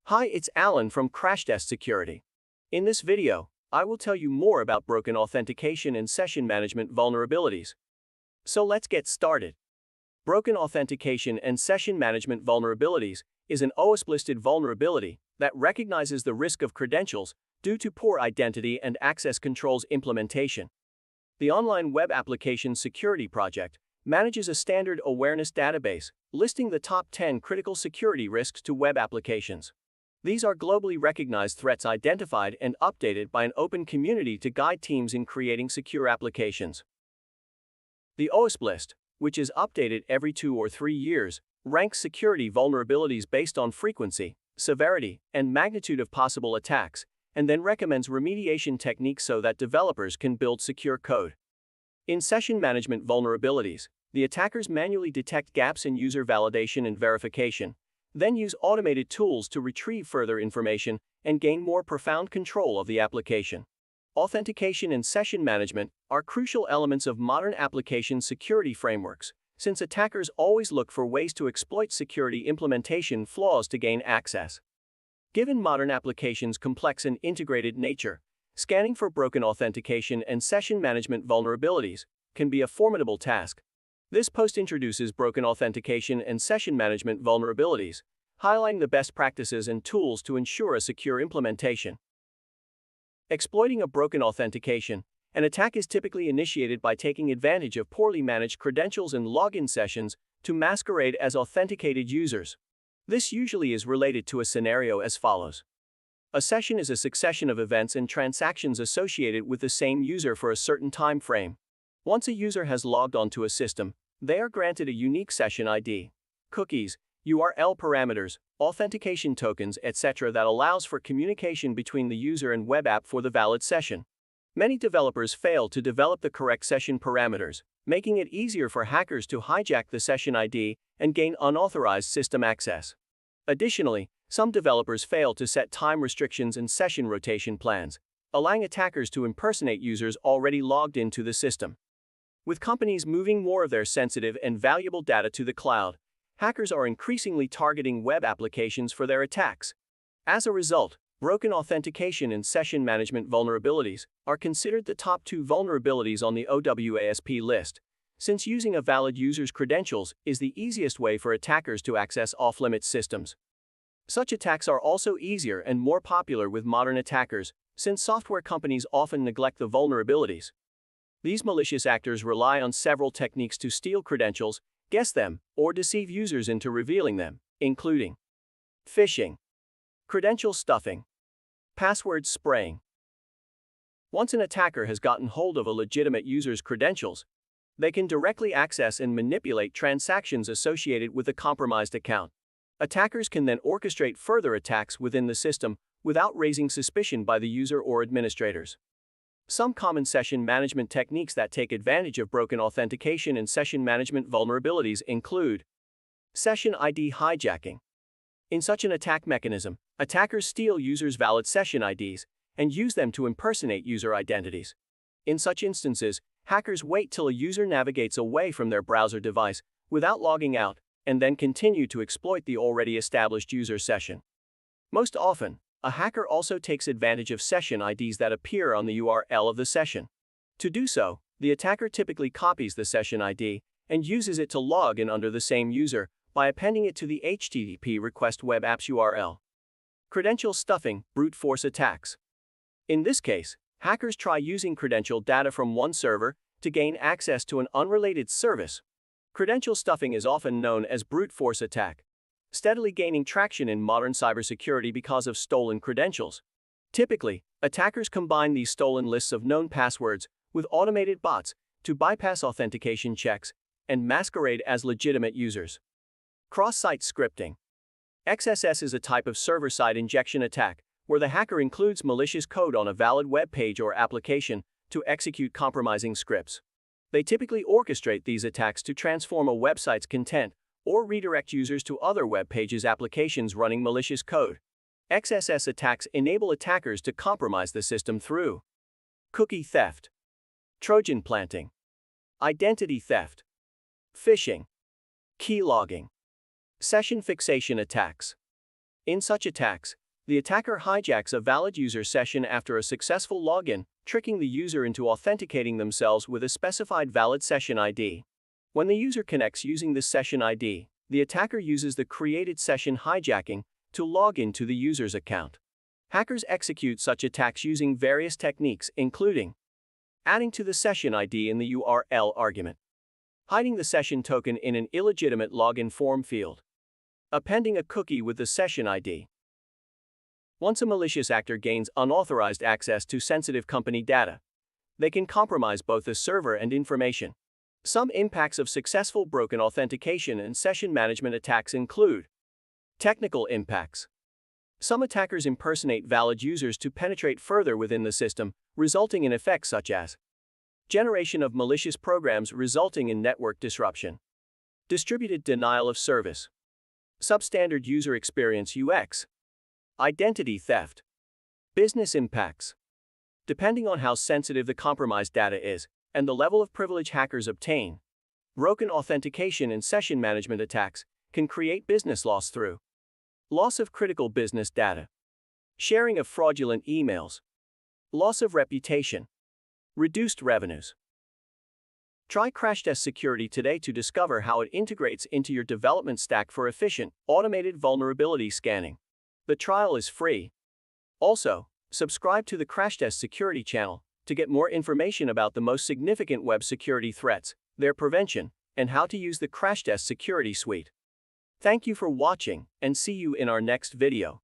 Hi, it's Alan from Crashtest Security. In this video, I will tell you more about broken authentication and session management vulnerabilities. So let's get started. Broken authentication and session management vulnerabilities is an OWASP-listed vulnerability that recognizes the risk of credentials due to poor identity and access controls implementation. The Online Web Application Security Project manages a standard awareness database listing the top 10 critical security risks to web applications. These are globally recognized threats identified and updated by an open community to guide teams in creating secure applications. The OWASP list, which is updated every 2 or 3 years, ranks security vulnerabilities based on frequency, severity, and magnitude of possible attacks, and then recommends remediation techniques so that developers can build secure code. In session management vulnerabilities, the attackers manually detect gaps in user validation and verification, then use automated tools to retrieve further information and gain more profound control of the application. Authentication and session management are crucial elements of modern application security frameworks, since attackers always look for ways to exploit security implementation flaws to gain access. Given modern applications' complex and integrated nature, scanning for broken authentication and session management vulnerabilities can be a formidable task. This post introduces broken authentication and session management vulnerabilities, highlighting the best practices and tools to ensure a secure implementation. Exploiting a broken authentication, an attack is typically initiated by taking advantage of poorly managed credentials and login sessions to masquerade as authenticated users. This usually is related to a scenario as follows. A session is a succession of events and transactions associated with the same user for a certain time frame. Once a user has logged onto a system, they are granted a unique session ID, cookies, URL parameters, authentication tokens, etc. that allows for communication between the user and web app for the valid session. Many developers fail to develop the correct session parameters, making it easier for hackers to hijack the session ID and gain unauthorized system access. Additionally, some developers fail to set time restrictions and session rotation plans, allowing attackers to impersonate users already logged into the system. With companies moving more of their sensitive and valuable data to the cloud, hackers are increasingly targeting web applications for their attacks. As a result, broken authentication and session management vulnerabilities are considered the top 2 vulnerabilities on the OWASP list, since using a valid user's credentials is the easiest way for attackers to access off-limits systems. Such attacks are also easier and more popular with modern attackers, since software companies often neglect the vulnerabilities. These malicious actors rely on several techniques to steal credentials, guess them, or deceive users into revealing them, including phishing, credential stuffing, password spraying. Once an attacker has gotten hold of a legitimate user's credentials, they can directly access and manipulate transactions associated with a compromised account. Attackers can then orchestrate further attacks within the system without raising suspicion by the user or administrators. Some common session management techniques that take advantage of broken authentication and session management vulnerabilities include session ID hijacking. In such an attack mechanism, attackers steal users' valid session IDs and use them to impersonate user identities. In such instances, hackers wait till a user navigates away from their browser device without logging out and then continue to exploit the already established user session. Most often, a hacker also takes advantage of session IDs that appear on the URL of the session. To do so, the attacker typically copies the session ID and uses it to log in under the same user by appending it to the HTTP request web apps URL. Credential stuffing, brute force attacks. In this case, hackers try using credential data from one server to gain access to an unrelated service. Credential stuffing is often known as brute force attack, steadily gaining traction in modern cybersecurity because of stolen credentials. Typically, attackers combine these stolen lists of known passwords with automated bots to bypass authentication checks and masquerade as legitimate users. Cross-site scripting. XSS is a type of server-side injection attack where the hacker includes malicious code on a valid web page or application to execute compromising scripts. They typically orchestrate these attacks to transform a website's content or redirect users to other web pages applications running malicious code. XSS attacks enable attackers to compromise the system through cookie theft, Trojan planting, identity theft, phishing, key logging, session fixation attacks. In such attacks, the attacker hijacks a valid user session after a successful login, tricking the user into authenticating themselves with a specified valid session ID. When the user connects using this session ID, the attacker uses the created session hijacking to log into the user's account. Hackers execute such attacks using various techniques, including adding to the session ID in the URL argument, hiding the session token in an illegitimate login form field, appending a cookie with the session ID. Once a malicious actor gains unauthorized access to sensitive company data, they can compromise both the server and information. Some impacts of successful broken authentication and session management attacks include technical impacts. Some attackers impersonate valid users to penetrate further within the system, resulting in effects such as generation of malicious programs resulting in network disruption, distributed denial of service, substandard user experience UX, identity theft, business impacts. Depending on how sensitive the compromised data is and the level of privilege hackers obtain, broken authentication and session management attacks can create business loss through loss of critical business data, sharing of fraudulent emails, loss of reputation, reduced revenues. Try CrashTest Security today to discover how it integrates into your development stack for efficient, automated vulnerability scanning. The trial is free. Also, subscribe to the CrashTest Security channel to get more information about the most significant web security threats, their prevention, and how to use the CrashTest Security Suite. Thank you for watching, and see you in our next video.